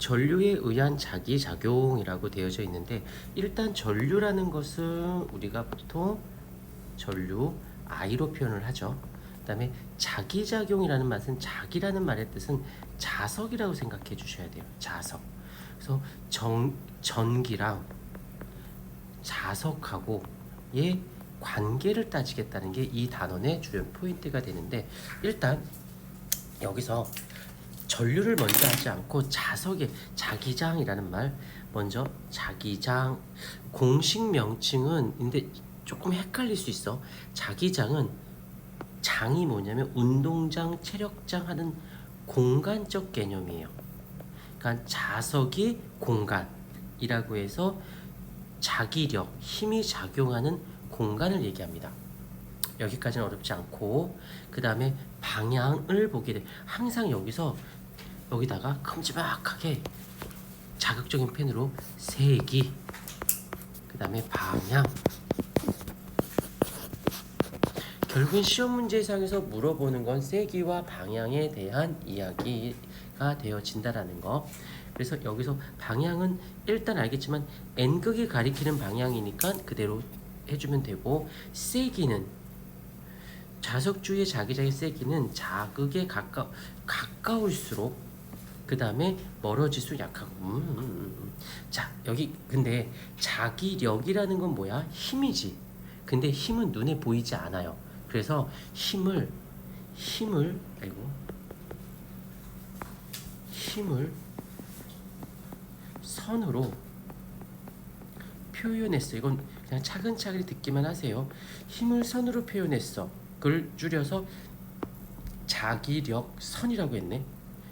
전류에 의한 자기작용이라고 되어져 있는데, 일단 전류라는 것은 우리가 보통 전류 I로 표현을 하죠. 그 다음에 자기작용이라는 말은, 자기라는 말의 뜻은 자석이라고 생각해 주셔야 돼요. 자석. 그래서 전기랑 자석하고의 관계를 따지겠다는 게 이 단원의 주요 포인트가 되는데, 일단 여기서 전류를 먼저 하지 않고 자석의 자기장이라는 말, 먼저 자기장 공식 명칭은 근데 조금 헷갈릴 수 있어. 자기장은 장이 뭐냐면 운동장, 체력장 하는 공간적 개념이에요. 그러니까 자석이 공간이라고 해서 자기력, 힘이 작용하는 공간을 얘기합니다. 여기까지는 어렵지 않고, 그 다음에 방향을 보게 돼. 항상 여기다가 큼지막하게 자극적인 펜으로 세기, 그 다음에 방향. 결국은 시험 문제상에서 물어보는 건 세기와 방향에 대한 이야기가 되어진다라는 거. 그래서 여기서 방향은 일단 알겠지만 N극이 가리키는 방향이니까 그대로 해주면 되고, 세기는 자석주의 자기장의 세기는 자극에 가까울수록 그 다음에 멀어질수록 약하고. 자, 여기 근데 자기력이라는 건 뭐야? 힘이지. 근데 힘은 눈에 보이지 않아요. 그래서 힘을 선으로 표현했어. 이건 그냥 차근차근히 듣기만 하세요. 힘을 선으로 표현했어. 그걸 줄여서 자기력선이라고 했네.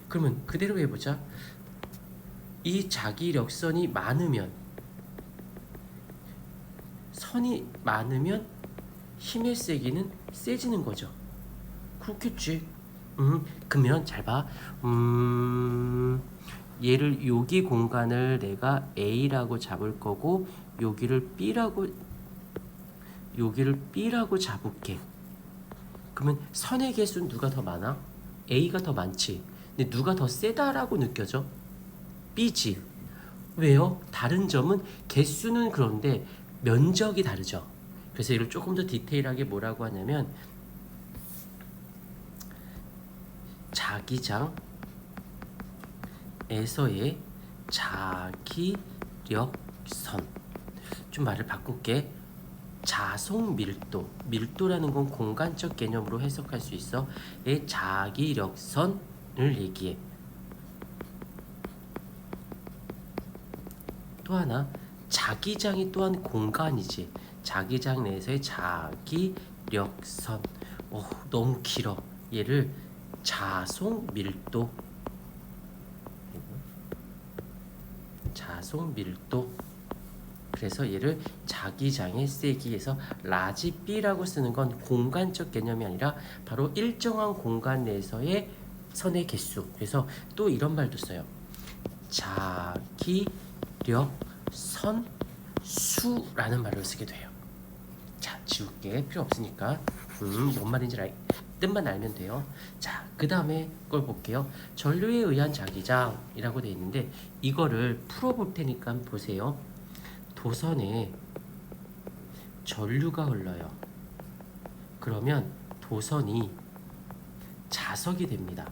그러면 그대로 해보자. 이 자기력선이 많으면, 선이 많으면 힘의 세기는 세지는 거죠. 그렇겠지. 그러면 잘 봐. 얘를 여기 공간을 내가 A라고 잡을 거고, 여기를 B라고 잡을게. 그러면 선의 개수는 누가 더 많아? A가 더 많지. 근데 누가 더 세다라고 느껴져? B지. 왜요? 다른 점은 개수는 그런데 면적이 다르죠. 그래서 이걸 조금 더 디테일하게 뭐라고 하냐면, 자기장에서의 자기력선. 좀 말을 바꿀게. 자속 밀도라는 건 공간적 개념으로 해석할 수 있어. 의 자기력선을 얘기해. 또 하나, 자기장이 또한 공간이지. 자기장 내에서의 자기력선. 너무 길어. 얘를 자속 밀도. 그래서 얘를 자기장의 세기에서 라지 B라고 쓰는 건 공간적 개념이 아니라 바로 일정한 공간 내에서의 선의 개수. 그래서 또 이런 말도 써요. 자기력선 수라는 말을 쓰기도 해요. 자, 지울게. 필요 없으니까. 뭔 말인지 뜻만 알면 돼요. 자, 그 다음에 걸 볼게요. 전류에 의한 자기장이라고 되어 있는데, 이거를 풀어볼 테니까 보세요. 도선에 전류가 흘러요. 그러면 도선이 자석이 됩니다.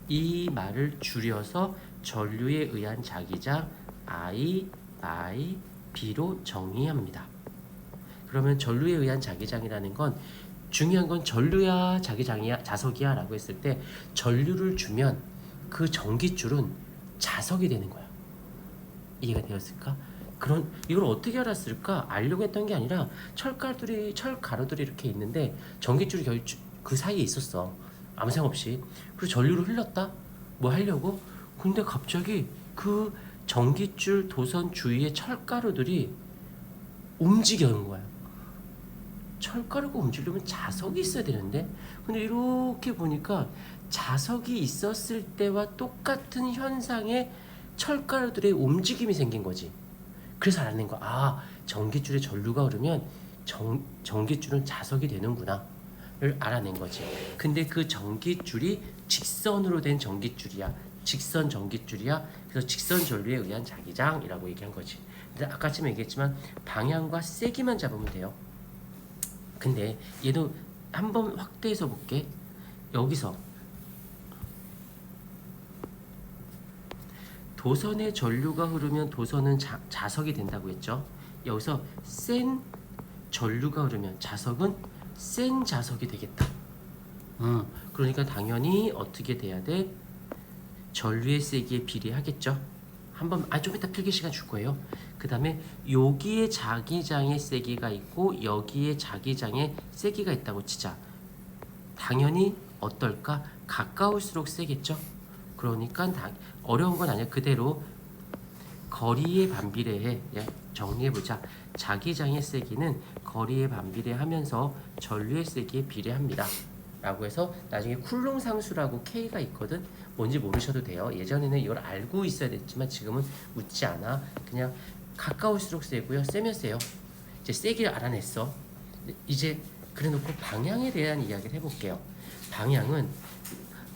이 말을 줄여서 전류에 의한 자기장 IIB로 정의합니다. 그러면 전류에 의한 자기장이라는 건, 중요한 건 전류야 자기장이야 자석이야 라고 했을 때, 전류를 주면 그 전기줄은 자석이 되는 거야. 이해가 되었을까? 이걸 어떻게 알았을까? 알려고 했던 게 아니라 철가루들이 이렇게 있는데 전기줄이 그 사이에 있었어. 아무 생각 없이. 그리고 전류를 흘렀다? 뭐 하려고? 근데 갑자기 그 전기줄 도선 주위의 철가루들이 움직여는 거야. 철가루가 움직이려면 자석이 있어야 되는데, 근데 이렇게 보니까 자석이 있었을 때와 똑같은 현상의 철가루들의 움직임이 생긴 거지. 그래서 알아낸 거야. 전기줄에 전류가 흐르면 전기줄은 자석이 되는구나 를 알아낸 거지. 근데 그 전기줄이 직선으로 된 전깃줄이야. 직선 전깃줄이야. 그래서 직선 전류에 의한 자기장이라고 얘기한 거지. 근데 아까쯤 얘기했지만 방향과 세기만 잡으면 돼요. 근데 얘도 한번 확대해서 볼게. 여기서 도선에 전류가 흐르면 도선은 자석이 된다고 했죠. 여기서 센 전류가 흐르면 자석은 센 자석이 되겠다. 그러니까 당연히 어떻게 돼야 돼? 전류의 세기에 비례하겠죠. 한번 좀 이따 필기 시간 줄 거예요. 그 다음에 여기에 자기장의 세기가 있고 여기에 자기장의 세기가 있다고 치자. 당연히 어떨까? 가까울수록 세겠죠. 그러니까 어려운 건 아니야. 그대로 거리에 반비례해. 정리해보자. 자기장의 세기는 거리에 반비례하면서 전류의 세기에 비례합니다. 라고 해서 나중에 쿨롱 상수라고 K가 있거든. 뭔지 모르셔도 돼요. 예전에는 이걸 알고 있어야 됐지만 지금은 묻지 않아. 그냥 가까울수록 세고요. 세면 세요. 이제 세기를 알아냈어. 이제 그래놓고 방향에 대한 이야기를 해볼게요. 방향은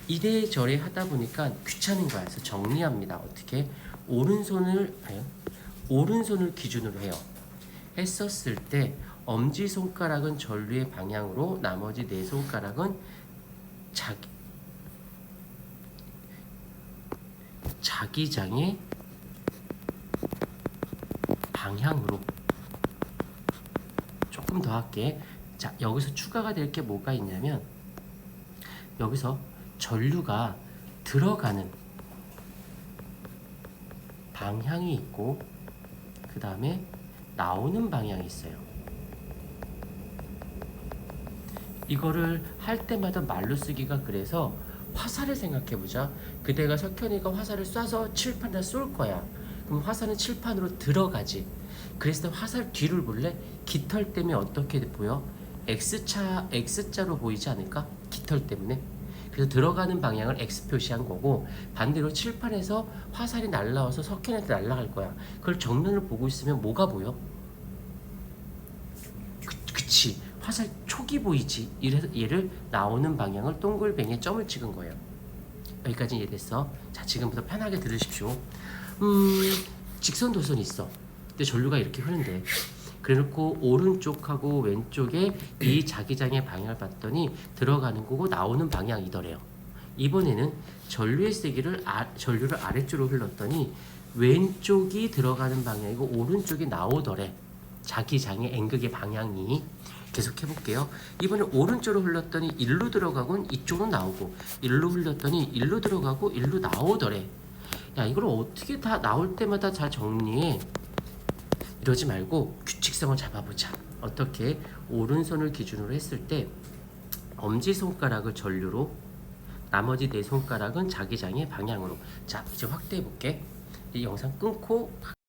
이래저래 하다 보니까 귀찮은 거야. 그래서 정리합니다. 어떻게? 오른손을 기준으로 해요. 했었을 때 엄지손가락은 전류의 방향으로, 나머지 네 손가락은 자기장의 방향으로. 조금 더 할게. 자, 여기서 추가가 될 게 뭐가 있냐면 여기서 전류가 들어가는 방향이 있고 그 다음에 나오는 방향이 있어요. 이거를 할 때마다 말로 쓰기가 그래서 화살을 생각해보자. 그대가 석현이가 화살을 쏴서 칠판에다 쏠 거야. 그럼 화살은 칠판으로 들어가지. 그랬을 때 화살 뒤를 볼래? 깃털 때문에 어떻게 보여? X자로 보이지 않을까? 깃털 때문에. 그래서 들어가는 방향을 X 표시한 거고, 반대로 칠판에서 화살이 날라와서 석현이한테 날아갈 거야. 그걸 정면을 보고 있으면 뭐가 보여? 그치. 화살 촉이 보이지. 이래서 얘를 나오는 방향을 동글뱅이에 점을 찍은 거예요. 여기까지 이해됐어? 자, 지금부터 편하게 들으십시오. 직선 도선이 있어. 근데 전류가 이렇게 흐른대. 그래놓고 오른쪽하고 왼쪽에 이 자기장의 방향을 봤더니 들어가는 거고 나오는 방향이더래요. 이번에는 전류의 세기를 전류를 아래쪽으로 흘렀더니 왼쪽이 들어가는 방향이고 오른쪽이 나오더래. 자기장의 N극의 방향이. 계속 해볼게요. 이번에 오른쪽으로 흘렀더니 일로 들어가곤 이쪽으로 나오고, 일로 흘렸더니 일로 들어가고 일로 나오더래. 야, 이걸 어떻게 다 나올 때마다 잘 정리해? 이러지 말고 규칙성을 잡아보자. 어떻게? 오른손을 기준으로 했을 때 엄지손가락을 전류로, 나머지 네 손가락은 자기장의 방향으로. 자, 이제 확대해볼게. 이 영상 끊고